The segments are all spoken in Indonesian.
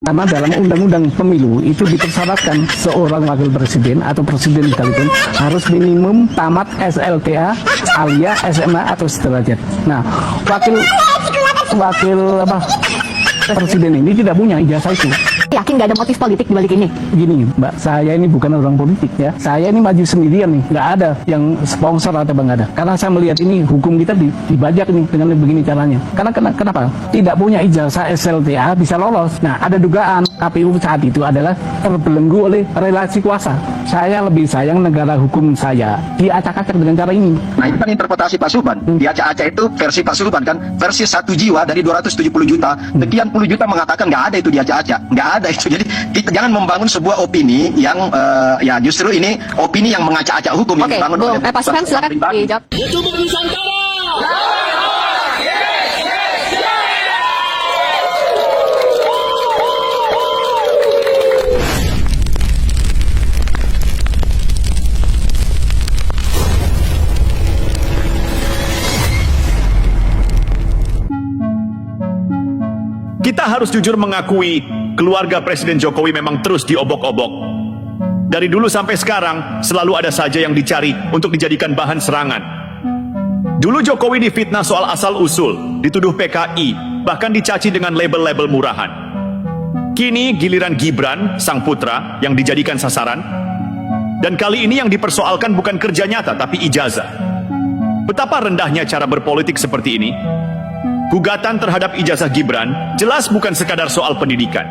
Karena dalam undang-undang pemilu itu dipersyaratkan seorang wakil presiden atau presiden sekalipun harus minimum tamat SLTA alias SMA atau sederajat. Nah, wakil presiden ini tidak punya ijazah itu. Yakin gak ada motif politik di balik ini? Gini, Mbak, saya ini bukan orang politik ya. Saya ini maju sendirian nih, nggak ada yang sponsor atau nggak ada. Karena saya melihat ini hukum kita dibajak nih dengan begini caranya. Karena kenapa? Tidak punya ijazah SLTA bisa lolos. Nah, ada dugaan KPU saat itu adalah terbelenggu oleh relasi kuasa. Saya lebih sayang negara hukum saya diacak-acak dengan cara ini. Nah, itu kan interpretasi Pak Subhan. Diacak-acak itu versi Pak Subhan kan, versi 1 jiwa dari 270 juta, sekian puluh juta mengatakan nggak ada itu diacak-acak, nggak ada itu. Jadi kita jangan membangun sebuah opini yang ya justru ini opini yang mengacak-acak hukum yang dibangun oleh Pak Subhan, silakan dijawab. YouTube Nusantara. Kita harus jujur mengakui keluarga Presiden Jokowi memang terus diobok-obok. Dari dulu sampai sekarang selalu ada saja yang dicari untuk dijadikan bahan serangan. Dulu Jokowi difitnah soal asal-usul, dituduh PKI, bahkan dicaci dengan label-label murahan. Kini giliran Gibran, sang putra, yang dijadikan sasaran. Dan kali ini yang dipersoalkan bukan kerja nyata tapi ijazah. Betapa rendahnya cara berpolitik seperti ini. Gugatan terhadap ijazah Gibran jelas bukan sekadar soal pendidikan.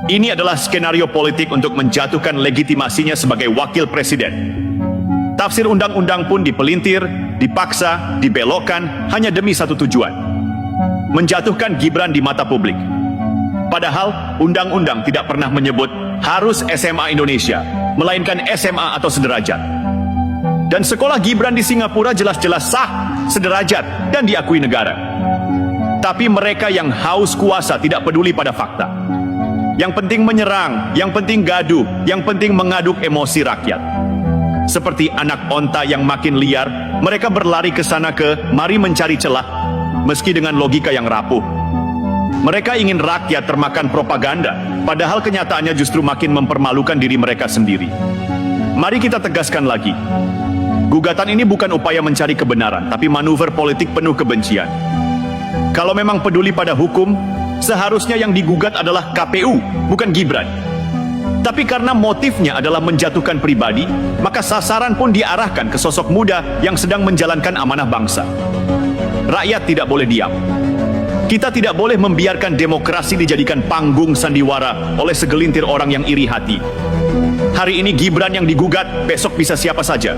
Ini adalah skenario politik untuk menjatuhkan legitimasinya sebagai wakil presiden. Tafsir undang-undang pun dipelintir, dipaksa, dibelokkan hanya demi satu tujuan: menjatuhkan Gibran di mata publik. Padahal undang-undang tidak pernah menyebut harus SMA Indonesia, melainkan SMA atau sederajat. Dan sekolah Gibran di Singapura jelas-jelas sah, sederajat, dan diakui negara. Tapi mereka yang haus kuasa tidak peduli pada fakta. Yang penting menyerang, yang penting gaduh, yang penting mengaduk emosi rakyat. Seperti anak onta yang makin liar, mereka berlari ke sana mari mencari celah, meski dengan logika yang rapuh. Mereka ingin rakyat termakan propaganda, padahal kenyataannya justru makin mempermalukan diri mereka sendiri. Mari kita tegaskan lagi. Gugatan ini bukan upaya mencari kebenaran, tapi manuver politik penuh kebencian. Kalau memang peduli pada hukum, seharusnya yang digugat adalah KPU, bukan Gibran. Tapi karena motifnya adalah menjatuhkan pribadi, maka sasaran pun diarahkan ke sosok muda yang sedang menjalankan amanah bangsa. Rakyat tidak boleh diam. Kita tidak boleh membiarkan demokrasi dijadikan panggung sandiwara oleh segelintir orang yang iri hati. Hari ini Gibran yang digugat, besok bisa siapa saja.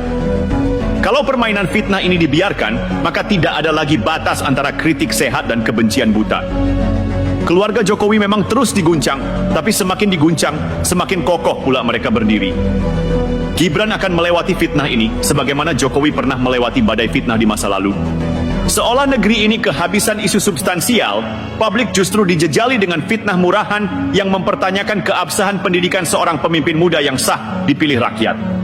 Kalau permainan fitnah ini dibiarkan, maka tidak ada lagi batas antara kritik sehat dan kebencian buta. Keluarga Jokowi memang terus diguncang, tapi semakin diguncang, semakin kokoh pula mereka berdiri. Gibran akan melewati fitnah ini, sebagaimana Jokowi pernah melewati badai fitnah di masa lalu. Seolah negeri ini kehabisan isu substansial, publik justru dijejali dengan fitnah murahan yang mempertanyakan keabsahan pendidikan seorang pemimpin muda yang sah dipilih rakyat.